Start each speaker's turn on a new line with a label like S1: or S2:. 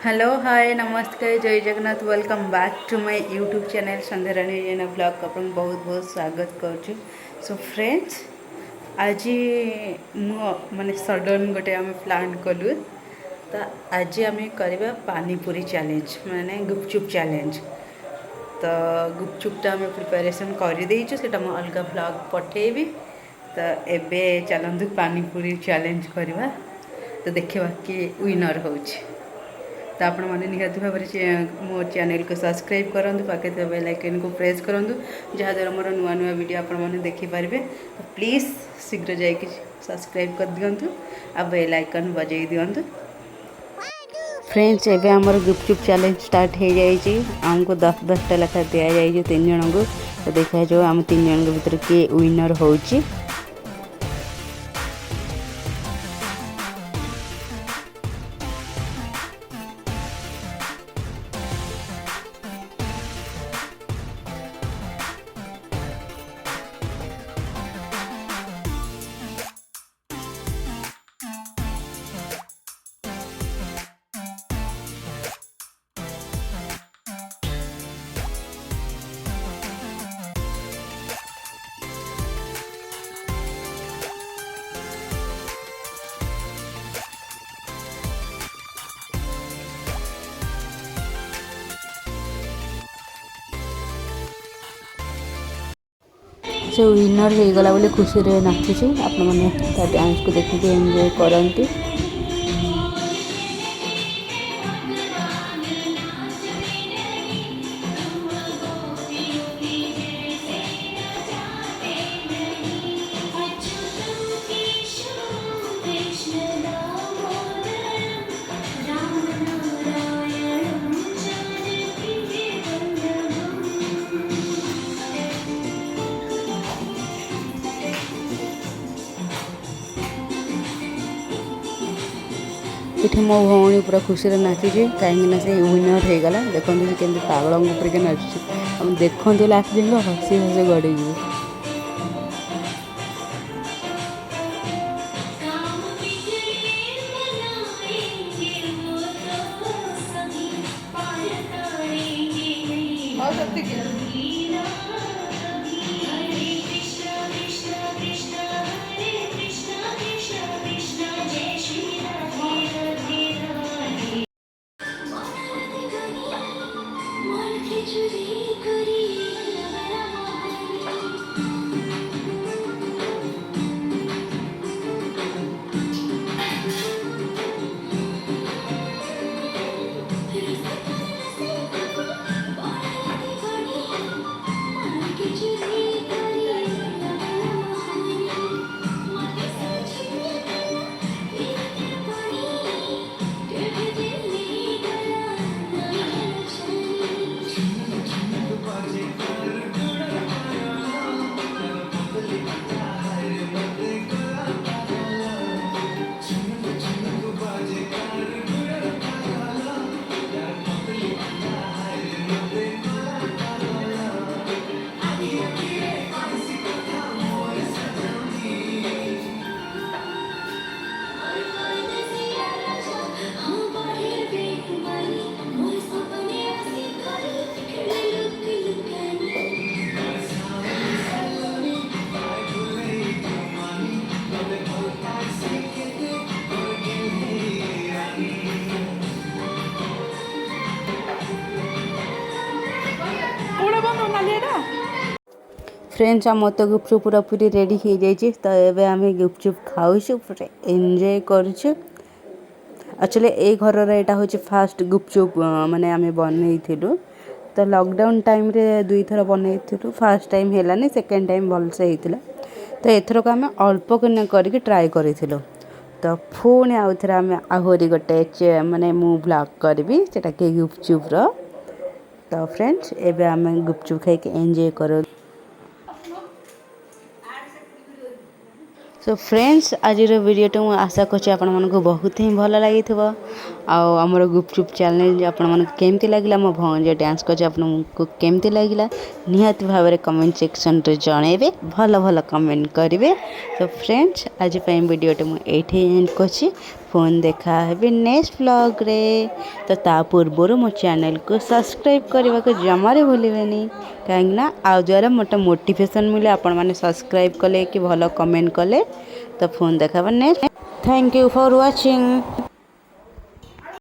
S1: Hello hi नमस्ते जय Jagannath welcome back to my YouTube channel Sandhyarani Jena blog अपन बहुत बहुत स्वागत करुँ। सो फ्रेंड्स आज माने सडन गोटे आम प्लान कलु तो आज आम करवा पानीपुरी चैलेंज माने गुपचुप चैलेंज। तो गुपचुपटा आम प्रिपेरेसन कर देचु से अलग ब्लॉग पठेबी। तो एबे चलतु पानीपुरी चैलेंज करवा तो देखा कि विनर हो। तो आपण मैंने निहाती भाव मो चैनल को सब्सक्राइब करूँ पाखे बेल आइकन को प्रेस करूँ जहाँद्वारा मोर नुआ नुआ वीडियो आपण मैंने देखिपारे। तो प्लीज़ शीघ्र जाकि सब्सक्राइब कर दिंतु आ बेल आइकन बजे दिंतु। फ्रेंड्स एवं आमर गुपचुप चैलेंज स्टार्ट हो जाए आमको 10-10टा लेखा दि जाए 3 जन को। तो देखा जो आम 3 जन भर किए विनर हो। से विनर हो गला बोली खुशी रे नाचुची आपण मैंने डांस को देखिए एंजॉय करंती। ये मो भौणी पूरा खुशी नाचुची कहीं से विनर हो गला। देखो के पागल के नाचुची देखु लास्ट दिन हसी हसी गड़ी। फ्रेंड्स आम तो गुपचुप पूरा पूरी रेडी हो जाए। तो ये आम गुपचुप खाऊ एंजॉय करुचु। एक्चुअली ए घर यहाँ हूँ फास्ट गुपचुप माने आम बनईलु। तो लॉकडाउन टाइम रे 2 थर बनईलु फास्ट टाइम है सेकेंड टाइम भलसे होता। तो एथरक आम अल्प करके ट्राए करूँ। तो पुणी आउ थे आम आहरी गोटे माने मु ब्लॉग करी सेटा कि गुपचुप्र। तो फ्रेंड्स एबे आम गुपचुप खाई एंजॉय करूँ। सो फ्रेंड्स आज वीडियो मुझे आशा करछि आपण मानको बहुत ही भल लगी आमर गुपचुप चैलेंज आपण मानको केमती लागला मो भौंजे डांस करछि आपनको केमती लागला निहाती भाव में कमेंट सेक्शन रे जणेबे भल भल कमेंट करेंगे। तो फ्रेंड्स आज वीडियो मुझे एंड करछि फोन देखा है नेक्स्ट व्लॉग रे। तो ता पूर्वर मो चैनल को सब्सक्राइब करने को जमारे भूलिबेनी कहीं आउ द्वारा मोटे मोटिवेशन मिले आपण मैंने सब्सक्राइब कले कि भल कमेंट कले तो फोन देखा next. Thank you for watching.